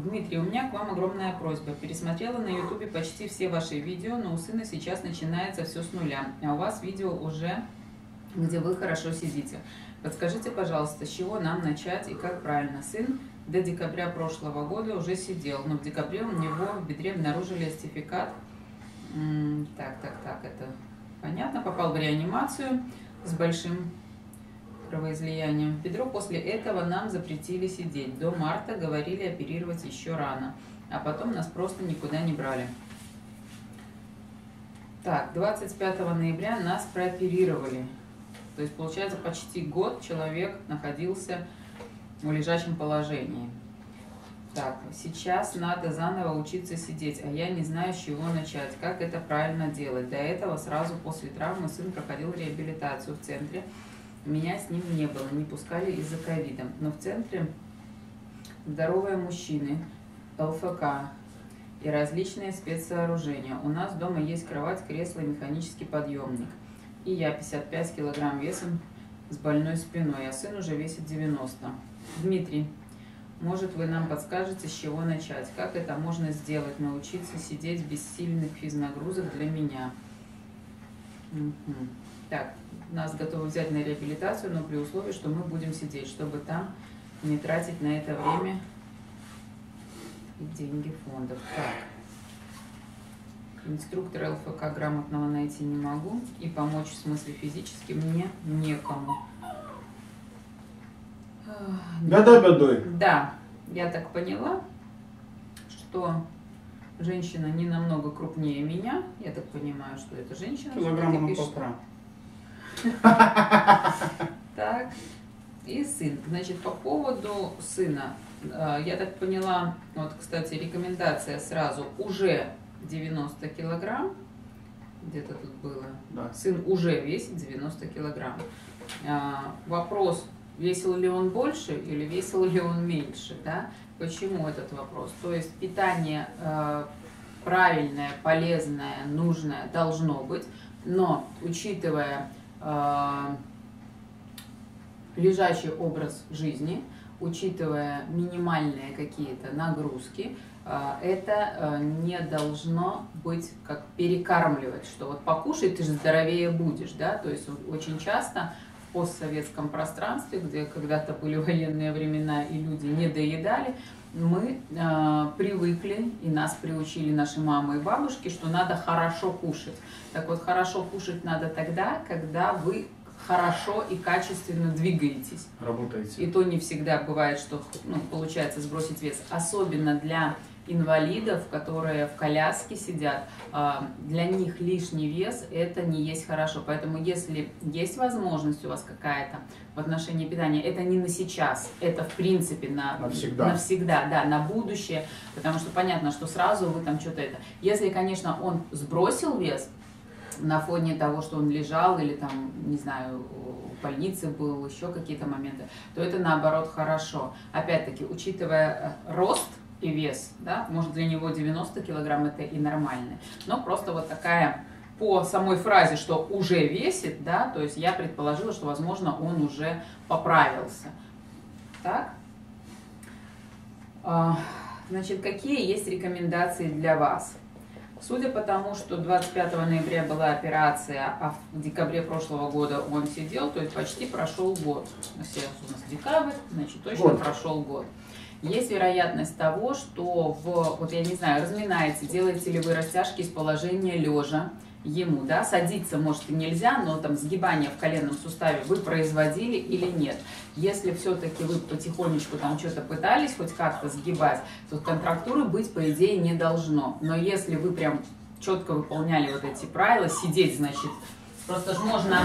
Дмитрий, у меня к вам огромная просьба. Пересмотрела на ютубе почти все ваши видео, но у сына сейчас начинается все с нуля, а у вас видео уже, где вы хорошо сидите. Подскажите, пожалуйста, с чего нам начать и как правильно? Сын до декабря прошлого года уже сидел, но в декабре у него в бедре обнаружили остеофикат. Это понятно. Попал в реанимацию с большим кровоизлиянием в бедро. После этого нам запретили сидеть. До марта говорили оперировать еще рано, а потом нас просто никуда не брали. Так, 25 ноября нас прооперировали. То есть, получается, почти год человек находился в лежачем положении. Так, сейчас надо заново учиться сидеть, а я не знаю, с чего начать, как это правильно делать. До этого сразу после травмы сын проходил реабилитацию в центре. Меня с ним не было, не пускали из-за ковида. Но в центре здоровые мужчины, ЛФК и различные спецсооружения. У нас дома есть кровать, кресло и механический подъемник. И я 55 килограмм весом с больной спиной, а сын уже весит 90. Дмитрий, может, вы нам подскажете, с чего начать? Как это можно сделать? Научиться сидеть без сильных физнагрузок для меня. Так, нас готовы взять на реабилитацию, но при условии, что мы будем сидеть, чтобы там не тратить на это время и деньги фондов. Так. Инструктора ЛФК грамотного найти не могу. И помочь в смысле физически мне некому. Да, я так поняла, что женщина не намного крупнее меня. Я так понимаю, что это женщина. Килограмма на полтора. Так, и сын. Значит, по поводу сына, я так поняла, вот, кстати, рекомендация сразу уже 90 килограмм, где-то тут было, да. Сын уже весит 90 килограмм. Вопрос, весил ли он больше или весил ли он меньше, да? Почему этот вопрос? То есть питание правильное, полезное, нужное должно быть, но учитывая лежачий образ жизни, учитывая минимальные какие-то нагрузки, это не должно быть как перекармливать, что вот покушай, ты же здоровее будешь, да, то есть очень часто в постсоветском пространстве, где когда-то были военные времена и люди не доедали, мы привыкли, и нас приучили наши мамы и бабушки, что надо хорошо кушать. Так вот, хорошо кушать надо тогда, когда вы хорошо и качественно двигаетесь. Работаете. И то не всегда бывает, что получается сбросить вес. Особенно для инвалидов, которые в коляске сидят, для них лишний вес это не есть хорошо. Поэтому если есть возможность у вас какая-то в отношении питания, это не на сейчас, это в принципе навсегда, да, на будущее. Потому что понятно, что сразу вы там что-то это... Если, конечно, он сбросил вес, на фоне того, что он лежал или там, не знаю, в больнице был, еще какие-то моменты, то это наоборот хорошо. Опять-таки, учитывая рост и вес, да, может для него 90 килограмм это и нормально, но просто вот такая, по самой фразе, что уже весит, да, то есть я предположила, что, возможно, он уже поправился. Так. Значит, какие есть рекомендации для вас? Судя по тому, что 25 ноября была операция, а в декабре прошлого года он сидел, то есть почти прошел год. Сейчас у нас декабрь, значит, точно прошел год. Есть вероятность того, что вот я не знаю, разминаете, делаете ли вы растяжки из положения лежа ему, да, садиться, может, и нельзя, но там сгибание в коленном суставе вы производили или нет. Если все-таки вы потихонечку там что-то пытались хоть как-то сгибать, то контрактуры быть, по идее, не должно. Но если вы прям четко выполняли вот эти правила, сидеть, значит, просто же можно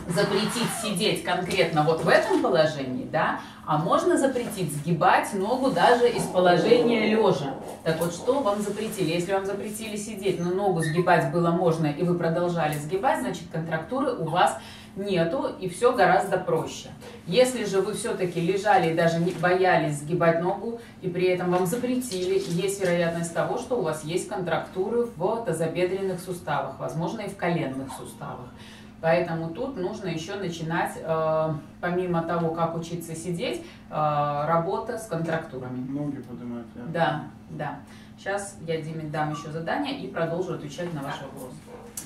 запретить сидеть конкретно вот в этом положении, да, а можно запретить сгибать ногу даже из положения лежа. Так вот, что вам запретили? Если вам запретили сидеть, но ногу сгибать было можно, и вы продолжали сгибать, значит, контрактуры у вас нету, и все гораздо проще. Если же вы все-таки лежали и даже не боялись сгибать ногу, и при этом вам запретили, есть вероятность того, что у вас есть контрактуры в тазобедренных суставах, возможно, и в коленных суставах. Поэтому тут нужно еще начинать, помимо того, как учиться сидеть, работа с контрактурами. Ноги поднимать. Да, да. Сейчас я Диме дам еще задание и продолжу отвечать на ваш вопрос.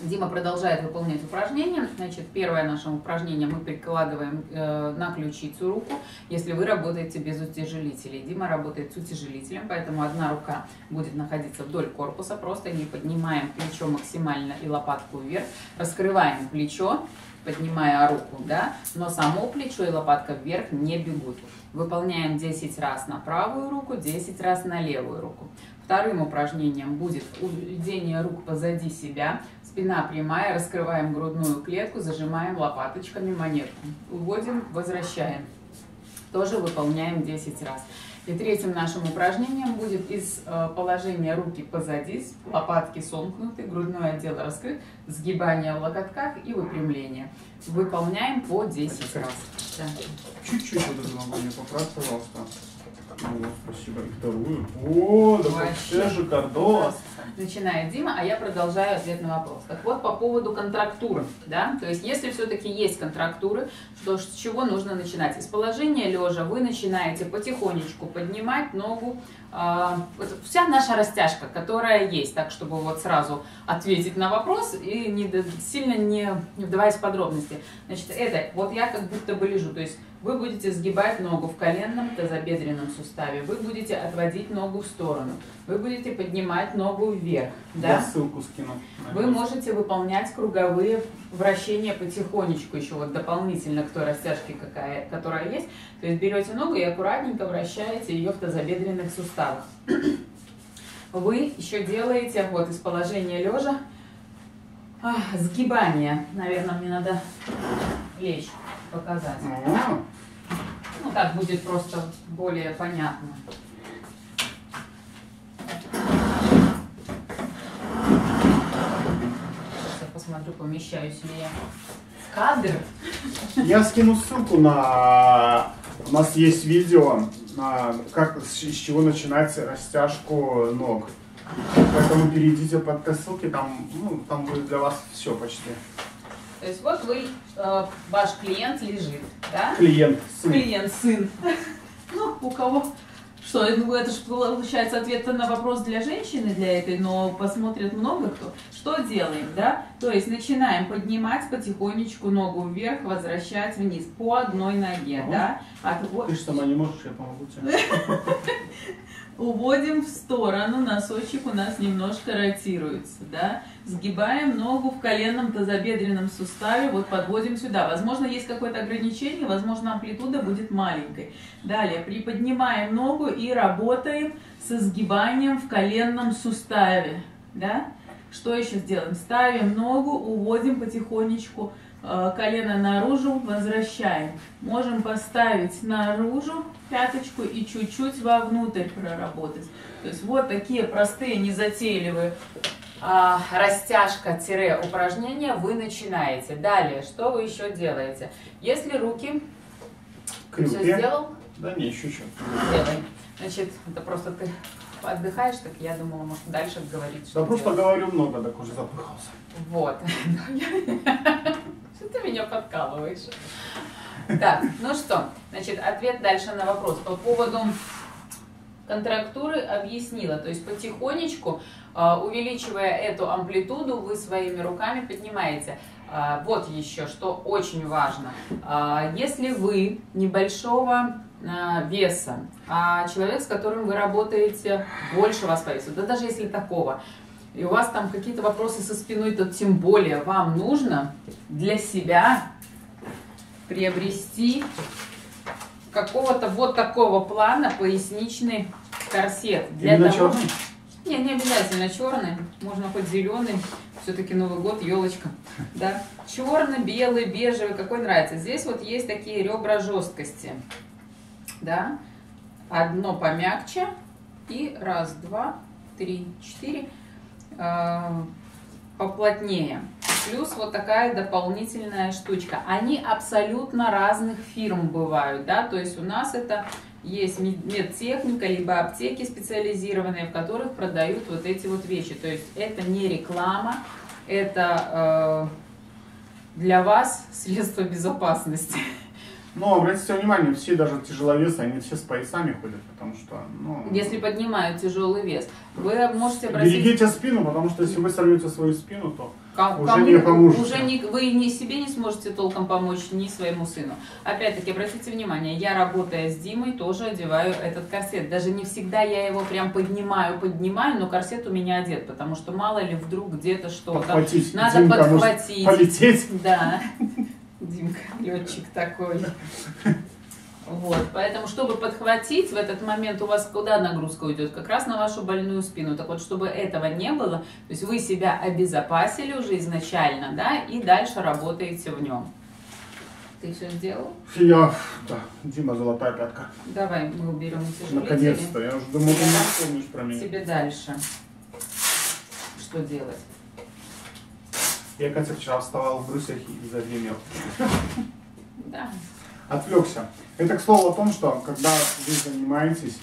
Дима продолжает выполнять упражнения. Значит, первое наше упражнение мы прикладываем на ключицу руку, если вы работаете без утяжелителей. Дима работает с утяжелителем, поэтому одна рука будет находиться вдоль корпуса. Просто не поднимаем плечо максимально и лопатку вверх. Раскрываем плечо, поднимая руку, да, но само плечо и лопатка вверх не бегут. Выполняем 10 раз на правую руку, 10 раз на левую руку. Вторым упражнением будет уведение рук позади себя, спина прямая, раскрываем грудную клетку, зажимаем лопаточками монетку. Уводим, возвращаем. Тоже выполняем 10 раз. И третьим нашим упражнением будет из положения руки позади, лопатки сомкнуты, грудной отдел раскрыт, сгибание в локотках и выпрямление. Выполняем по 10 раз. Да. Чуть-чуть вот эту ногу мне поправь, пожалуйста. Вот, спасибо. И вторую. О, да вообще шикардос. Начинает Дима, а я продолжаю ответ на вопрос. Так вот, по поводу контрактуры, да, то есть если все-таки есть контрактуры, то с чего нужно начинать? Из положения лежа вы начинаете потихонечку поднимать ногу, вот вся наша растяжка, которая есть, так чтобы вот сразу ответить на вопрос и сильно не вдаваясь в подробности. Значит, это вот я как будто бы лежу, то есть вы будете сгибать ногу в коленном тазобедренном суставе, вы будете отводить ногу в сторону, вы будете поднимать ногу вверх. Да? Я ссылку скину. Вы можете выполнять круговые вращения потихонечку, еще вот дополнительно к той растяжке, которая есть. То есть берете ногу и аккуратненько вращаете ее в тазобедренных суставах. Вы еще делаете вот из положения лежа сгибание. Наверное, мне надо лечь, показать. Ну, так будет просто более понятно. Сейчас я посмотрю, помещаюсь ли я в кадр. Я скину ссылку на... У нас есть видео, с чего начинать растяжку ног. Поэтому перейдите по этой ссылке, там будет для вас все почти. То есть вот ваш клиент лежит, да? Клиент, сын. Клиент, сын. Ну, у кого... Что, это же получается ответ на вопрос для женщины, для этой, но посмотрит много кто. Что делаем, да? То есть начинаем поднимать потихонечку ногу вверх, возвращать вниз по одной ноге, да? Ты же сама не можешь, я помогу тебе. Уводим в сторону, носочек у нас немножко ротируется, да? Сгибаем ногу в коленном тазобедренном суставе, вот подводим сюда. Возможно, есть какое-то ограничение, возможно, амплитуда будет маленькой. Далее приподнимаем ногу и работаем со сгибанием в коленном суставе, да? Что еще сделаем? Ставим ногу, уводим потихонечку колено наружу, возвращаем. Можем поставить наружу пяточку и чуть-чуть вовнутрь проработать. То есть вот такие простые, незатейливые растяжка-упражнения вы начинаете. Далее, что вы еще делаете? Если руки... Все сделал? Да не, еще что. Делай. Значит, это просто ты отдыхаешь, так я думала, может, дальше говорить. Да просто говорю много, так уже запыхался. Вот. Что ты меня подкалываешь? Так, ну что, значит, ответ дальше на вопрос. По поводу контрактуры объяснила. То есть потихонечку, увеличивая эту амплитуду, вы своими руками поднимаете. Вот еще, что очень важно. Если вы небольшого веса, а человек, с которым вы работаете, больше вас по весу, да даже если такого, и у вас там какие-то вопросы со спиной, то тем более вам нужно для себя приобрести какого-то вот такого плана поясничный корсет. Именно черный? Не обязательно черный, можно хоть зеленый, все-таки Новый год, елочка. Да? Черный, белый, бежевый, какой нравится. Здесь вот есть такие ребра жесткости. Да? Одно помягче и раз, два, три, четыре поплотнее. Плюс вот такая дополнительная штучка. Они абсолютно разных фирм бывают, да, то есть у нас это есть медтехника, либо аптеки специализированные, в которых продают вот эти вот вещи. То есть это не реклама, это для вас средство безопасности. Но обратите внимание, все даже тяжеловесы, они все с поясами ходят, потому что, ну... Если поднимают тяжелый вес, вы можете обратить... Берегите спину, потому что если вы сорвете свою спину, то уже Кому, не поможете. вы ни себе не сможете толком помочь, ни своему сыну. Опять-таки, обратите внимание, я, работая с Димой, тоже одеваю этот корсет. Даже не всегда я его прям поднимаю, но корсет у меня одет, потому что мало ли вдруг где-то что-то... Подхватить. Надо Димка, подхватить. Полететь. Да. Димка, летчик такой. Вот, поэтому, чтобы подхватить, в этот момент у вас куда нагрузка уйдет? Как раз на вашу больную спину. Так вот, чтобы этого не было, то есть вы себя обезопасили уже изначально, да, и дальше работаете в нем. Ты все сделал? Да, Дима, золотая пятка. Давай, мы уберем утяжелители. Наконец-то, я уже думал, ты не помнишь про меня. Тебе дальше. Что делать? Я, кажется, вчера вставал в брусьях и загремел. Да. Отвлекся. Это, к слову, о том, что когда вы занимаетесь,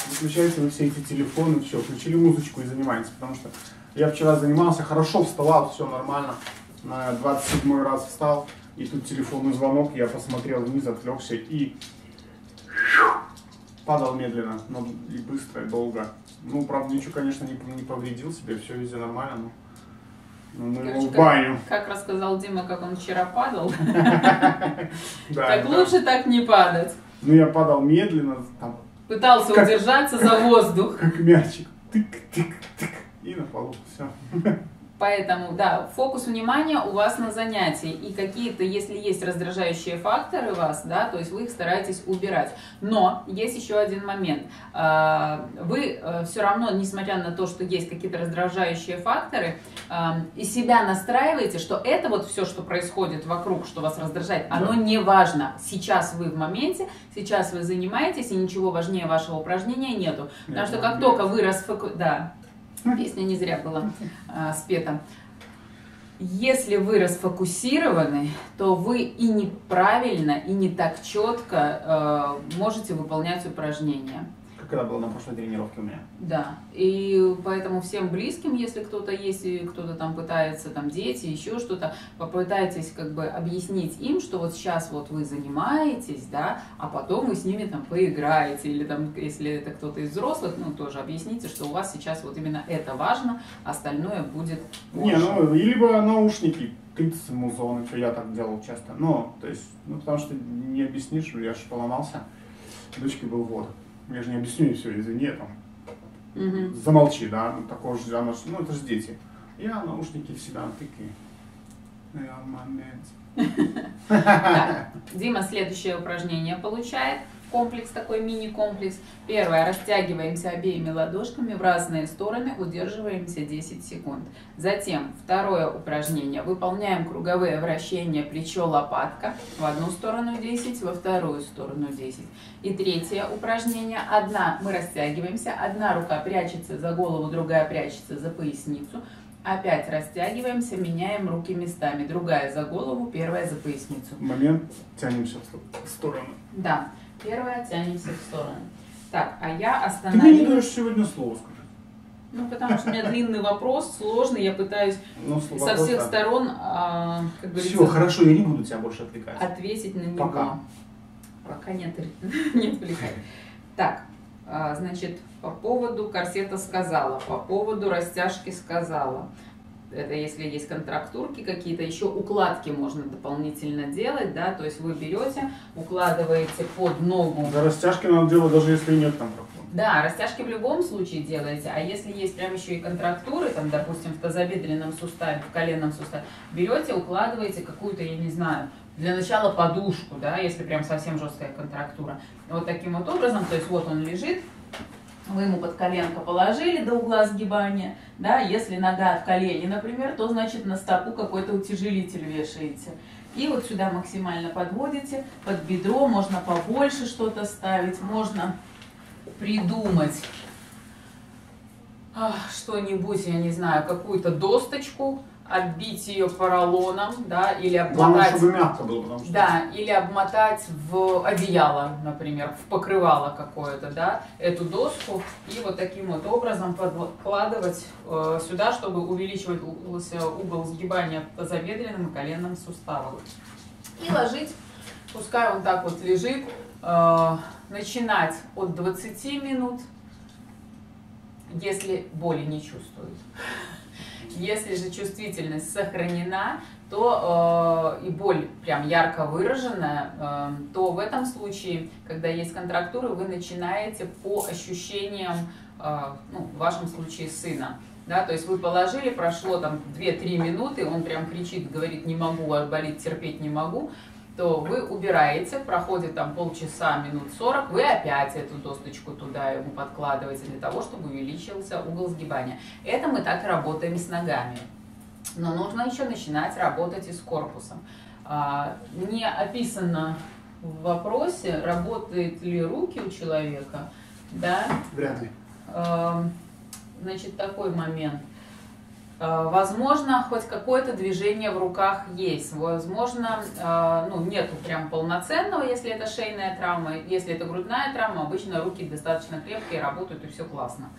выключаете вы все эти телефоны, все, включили музычку и занимаетесь. Потому что я вчера занимался, хорошо вставал, все нормально. На 27-й раз встал, и тут телефонный звонок, я посмотрел вниз, отвлекся и падал медленно, но и быстро, и долго. Ну, правда, ничего, конечно, не повредил себе, все везде нормально, но... Ну, его в баню. Как рассказал Дима, как он вчера падал. Да, так лучше так не падать. Ну, я падал медленно. Там, пытался удержаться за воздух. Как мячик. Тык-тык-тык. И на полу. Все. Поэтому, да, фокус внимания у вас на занятии. И какие-то, если есть раздражающие факторы у вас, да, то есть вы их стараетесь убирать. Но есть еще один момент. Вы все равно, несмотря на то, что есть какие-то раздражающие факторы, и себя настраиваете, что это вот все, что происходит вокруг, что вас раздражает, оно не важно. Сейчас вы в моменте, сейчас вы занимаетесь, и ничего важнее вашего упражнения нету. Потому что как только вы Да. Песня не зря была спета. Если вы расфокусированы, то вы и неправильно, и не так четко можете выполнять упражнения. Как это было на прошлой тренировке у меня. Да, и поэтому всем близким, если кто-то есть, и кто-то там пытается, там дети, еще что-то, попытайтесь как бы объяснить им, что вот сейчас вот вы занимаетесь, да, а потом вы с ними там поиграете, или там, если это кто-то из взрослых, ну, тоже объясните, что у вас сейчас вот именно это важно, остальное будет позже. Не, ну, либо наушники, тыц, музон, что я так делал часто, ну, то есть, ну, потому что не объяснишь, я же поломался, дочке был вот. Я же не объясню, и все, извини, там, замолчи, да, ну, такого же, она, ну, это же дети. Я наушники всегда тыкаю. Так, Дима следующее упражнение получает. Комплекс такой, мини-комплекс. Первое. Растягиваемся обеими ладошками в разные стороны, удерживаемся 10 секунд. Затем второе упражнение. Выполняем круговые вращения плечо-лопатка. В одну сторону 10, во вторую сторону 10. И третье упражнение. Мы растягиваемся, одна рука прячется за голову, другая прячется за поясницу. Опять растягиваемся, меняем руки местами. Другая за голову, первая за поясницу. Момент, тянемся в сторону. Да. Первая, тянемся в сторону. Так, а я Ты мне не даешь остановилась. сегодня слово сказать. Ну, потому что у меня длинный вопрос, сложный, я пытаюсь со всех сторон, как Все, говорится, хорошо, я не буду тебя больше отвлекать. ответить на него. Пока. Пока не отвлекай. Так, значит, по поводу корсета сказала, по поводу растяжки сказала. Это если есть контрактурки какие-то, еще укладки можно дополнительно делать, да, то есть вы берете, укладываете под ногу. За растяжки надо делать, даже если нет контрактур. Да, растяжки в любом случае делаете, а если есть прям еще и контрактуры, там, допустим, в тазобедренном суставе, в коленном суставе, берете, укладываете какую-то, я не знаю, для начала подушку, да, если прям совсем жесткая контрактура. Вот таким вот образом, то есть вот он лежит, вы ему под коленко положили до угла сгибания, да, если нога в колене, например, то значит на стопу какой-то утяжелитель вешаете. И вот сюда максимально подводите, под бедро можно побольше что-то ставить, можно придумать что-нибудь, я не знаю, какую-то досточку, оббить ее поролоном, да, или Главное, обмотать. чтобы мягко было, потому что... Да, или обмотать в одеяло, например, в покрывало какое-то, да, эту доску, и вот таким вот образом подкладывать сюда, чтобы увеличивался угол сгибания в тазобедренном и коленном суставах. И ложить, пускай он так вот лежит, начинать от 20 минут, если боли не чувствует. Если же чувствительность сохранена, то и боль прям ярко выраженная, то в этом случае, когда есть контрактуры, вы начинаете по ощущениям, ну, в вашем случае сына. Да, то есть вы положили, прошло там 2-3 минуты, он прям кричит, говорит, не могу, болит, терпеть не могу, то вы убираете, проходит там полчаса, минут 40, вы опять эту досточку туда ему подкладываете для того, чтобы увеличился угол сгибания. Это мы так работаем с ногами. Но нужно еще начинать работать и с корпусом. Не описано в вопросе, работают ли руки у человека, да? Вряд ли. Значит, такой момент. Возможно, хоть какое-то движение в руках есть. Возможно, ну, нету прям полноценного, если это шейная травма. Если это грудная травма, обычно руки достаточно крепкие, работают и все классно.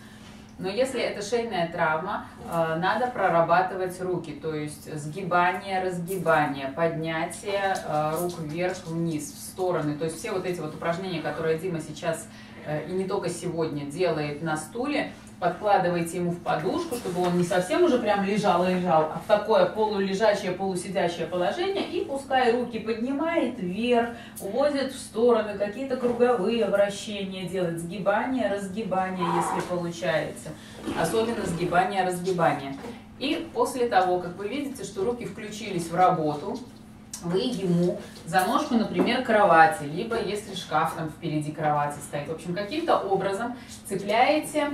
Но если это шейная травма, надо прорабатывать руки, то есть сгибание, разгибание, поднятие рук вверх-вниз, в стороны. То есть все вот эти вот упражнения, которые Дима сейчас и не только сегодня делает на стуле, подкладывайте ему в подушку, чтобы он не совсем уже прям лежал, а в такое полулежачее, полусидящее положение, и пускай руки поднимает вверх, уводит в стороны, какие-то круговые вращения делает, сгибание, разгибание, если получается, особенно сгибание, разгибание. И после того, как вы видите, что руки включились в работу, вы ему за ножку, например, кровати, либо если шкаф там впереди кровати стоит, в общем, каким-то образом цепляете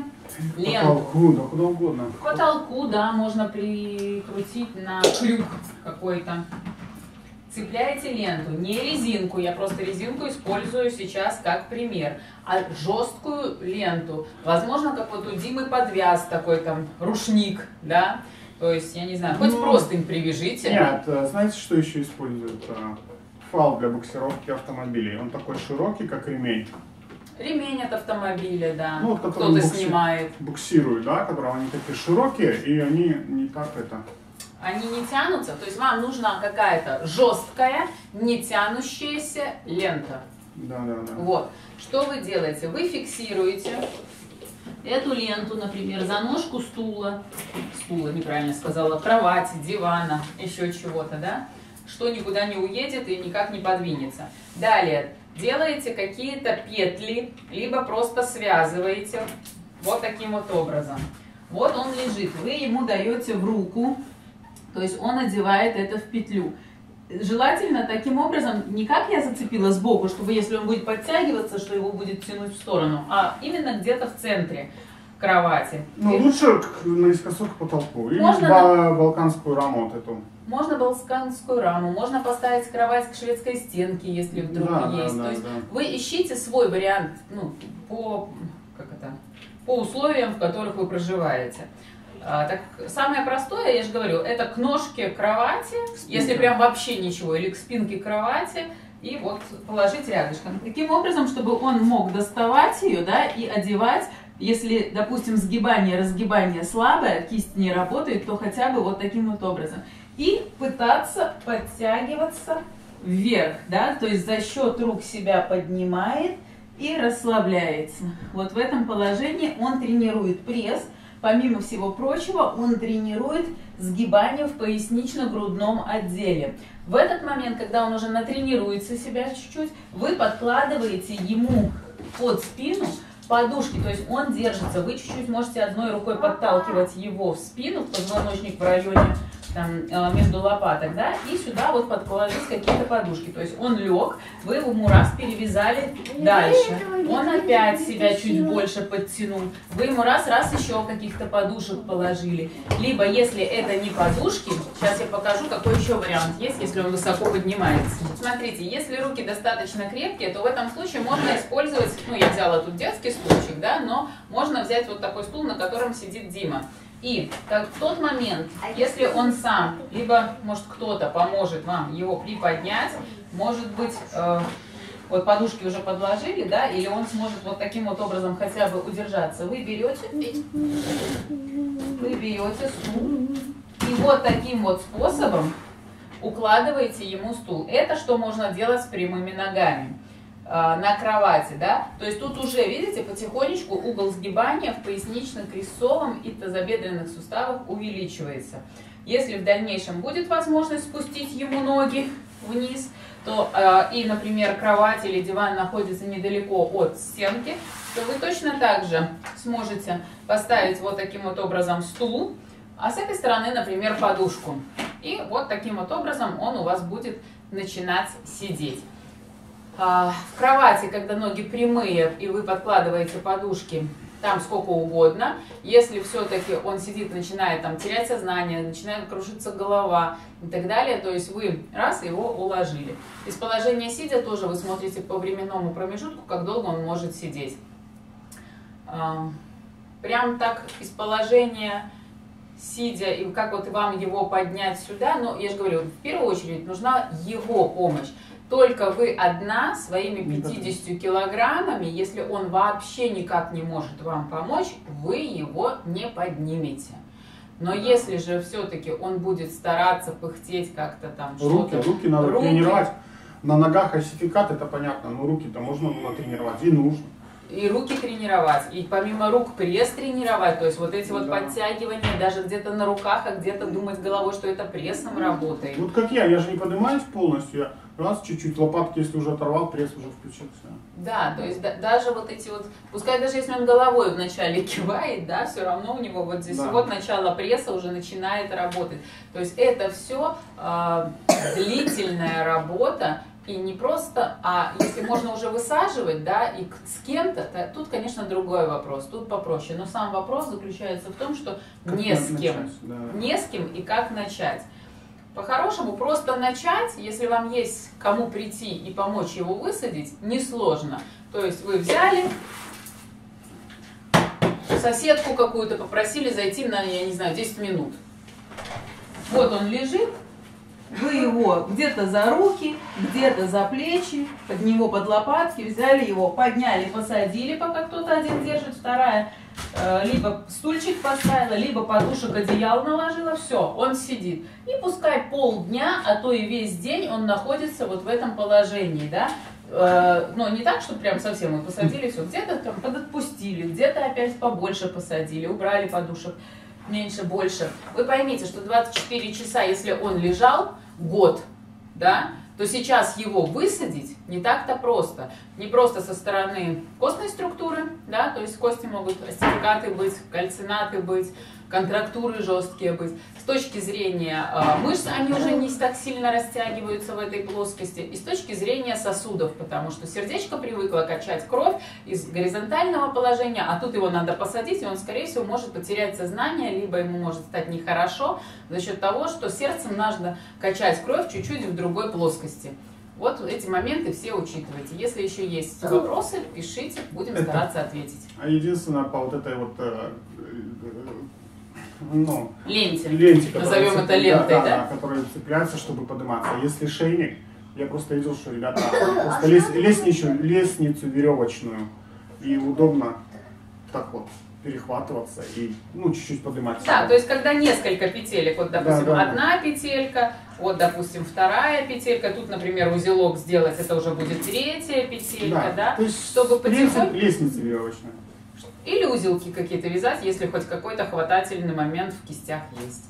ленту. К потолку, да куда угодно. К потолку, да, можно прикрутить на крюк какой-то. Цепляете ленту, не резинку, я просто резинку использую сейчас как пример, а жесткую ленту. Возможно, как вот у Димы подвяз такой там рушник, да. То есть, я не знаю, хоть простынь привяжите. Нет, знаете, что еще используют? Фал для буксировки автомобилей. Он такой широкий, как ремень. Ремень от автомобиля, да. Ну, вот, кто-то снимает. Буксируют, да, которые они такие широкие, и они не так это... Они не тянутся, то есть вам нужна какая-то жесткая, не тянущаяся лента. Да. Вот. Что вы делаете? Вы фиксируете эту ленту, например, за ножку стула, неправильно сказала, кровати, дивана, еще чего-то, да, что никуда не уедет и никак не подвинется. Далее делаете какие-то петли, либо просто связываете вот таким вот образом. Вот он лежит, вы ему даете в руку, то есть он одевает это в петлю. Желательно таким образом, не как я зацепила сбоку, чтобы если он будет подтягиваться, что его будет тянуть в сторону, а именно где-то в центре кровати. Ну, лучше наискосок к потолку. Или балканскую раму вот эту. Можно балканскую раму, можно поставить кровать к шведской стенке, если вдруг есть. То есть вы ищите свой вариант, ну, по условиям, в которых вы проживаете. Так, самое простое, я же говорю, это к ножке кровати, если прям вообще ничего, или к спинке кровати, и вот положить рядышком. Таким образом, чтобы он мог доставать ее, да, и одевать, если, допустим, сгибание, разгибание слабое, кисть не работает, то хотя бы вот таким вот образом. И пытаться подтягиваться вверх, да, то есть за счет рук себя поднимает и расслабляется. Вот в этом положении он тренирует пресс. Помимо всего прочего, он тренирует сгибание в пояснично-грудном отделе. В этот момент, когда он уже натренируется себя чуть-чуть, вы подкладываете ему под спину подушки, то есть он держится. Вы чуть-чуть можете одной рукой подталкивать его в спину, в позвоночник в районе там, между лопаток, да, и сюда вот подложить какие-то подушки. То есть он лег, вы ему раз перевязали дальше, он опять себя чуть больше подтянул, вы ему раз еще каких-то подушек положили. Либо, если это не подушки, сейчас я покажу, какой еще вариант есть, если он высоко поднимается. Смотрите, если руки достаточно крепкие, то в этом случае можно использовать, ну, я взяла тут детский стульчик, да, но можно взять вот такой стул, на котором сидит Дима. И как в тот момент, если он сам, либо, может, кто-то поможет вам его приподнять, может быть, вот подушки уже подложили, да, или он сможет вот таким вот образом хотя бы удержаться. Вы берете стул и вот таким вот способом укладываете ему стул. Это что можно делать с прямыми ногами на кровати, да? То есть тут уже, видите, потихонечку угол сгибания в пояснично-крестцовом и тазобедренных суставах увеличивается. Если в дальнейшем будет возможность спустить ему ноги вниз, то и, например, кровать или диван находится недалеко от стенки, то вы точно так же сможете поставить вот таким вот образом стул, а с этой стороны, например, подушку. И вот таким вот образом он у вас будет начинать сидеть. В кровати, когда ноги прямые и вы подкладываете подушки, там сколько угодно. Если все-таки он сидит, начинает там терять сознание, начинает кружиться голова и так далее, то есть вы раз его уложили. Из положения сидя тоже вы смотрите по временному промежутку, как долго он может сидеть. Прям так из положения сидя, и как вот вам его поднять сюда, но я же говорю, в первую очередь нужна его помощь. Только вы одна своими 50 килограммами, если он вообще никак не может вам помочь, вы его не поднимете. Но если же все-таки он будет стараться пыхтеть как-то там что-то... Руки надо тренировать. На ногах осификат, это понятно, но руки-то можно было тренировать, и нужно. И руки тренировать, и помимо рук пресс тренировать, то есть вот эти вот подтягивания, даже где-то на руках, а где-то думать головой, что это прессом работает. Вот как я же не поднимаюсь полностью, я раз чуть-чуть, лопатки, если уже оторвал, пресс уже включился. Да, то есть даже вот эти вот, пускай даже если он головой вначале кивает, да, все равно у него вот здесь вот начало пресса уже начинает работать. То есть это все длительная работа. И не просто, а если можно уже высаживать, да, и с кем-то, то тут, конечно, другой вопрос, тут попроще. Но сам вопрос заключается в том, что не с кем, не с кем и как начать. По-хорошему, просто начать, если вам есть кому прийти и помочь его высадить, несложно. То есть вы взяли соседку какую-то, попросили зайти на, я не знаю, 10 минут. Вот он лежит. Вы его где-то за руки, где-то за плечи, под него под лопатки, взяли его, подняли, посадили, пока кто-то один держит, вторая либо стульчик поставила, либо подушек, одеял наложила, все, он сидит. И пускай полдня, а то и весь день он находится вот в этом положении, да. Но не так, что прям совсем мы посадили, все, где-то там подотпустили, где-то опять побольше посадили, убрали подушек. Меньше, больше. Вы поймите, что 24 часа, если он лежал год, да, то сейчас его высадить не так-то просто. Не просто со стороны костной структуры, да, то есть кости могут остеокаты быть, кальцинаты быть, контрактуры жесткие быть. С точки зрения мышц они уже не так сильно растягиваются в этой плоскости. И с точки зрения сосудов, потому что сердечко привыкло качать кровь из горизонтального положения, а тут его надо посадить, и он, скорее всего, может потерять сознание, либо ему может стать нехорошо за счет того, что сердцем надо качать кровь чуть-чуть в другой плоскости. Вот эти моменты все учитывайте. Если еще есть вопросы, пишите, будем стараться ответить. А единственное, по вот этой вот ленте, назовем это лентой, да? Которая цепляется, чтобы подниматься. Если шейник, я просто видел, что ребята просто лестницу веревочную, и удобно так вот перехватываться и чуть-чуть подниматься. Да, то есть когда несколько петелек, вот допустим одна петелька, вот допустим вторая петелька, тут, например, узелок сделать, это уже будет третья петелька, да? То есть чтобы потихоньку лестница веревочная. Или узелки какие-то вязать, если хоть какой-то хватательный момент в кистях есть.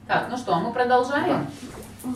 Так, ну что, мы продолжаем? Да.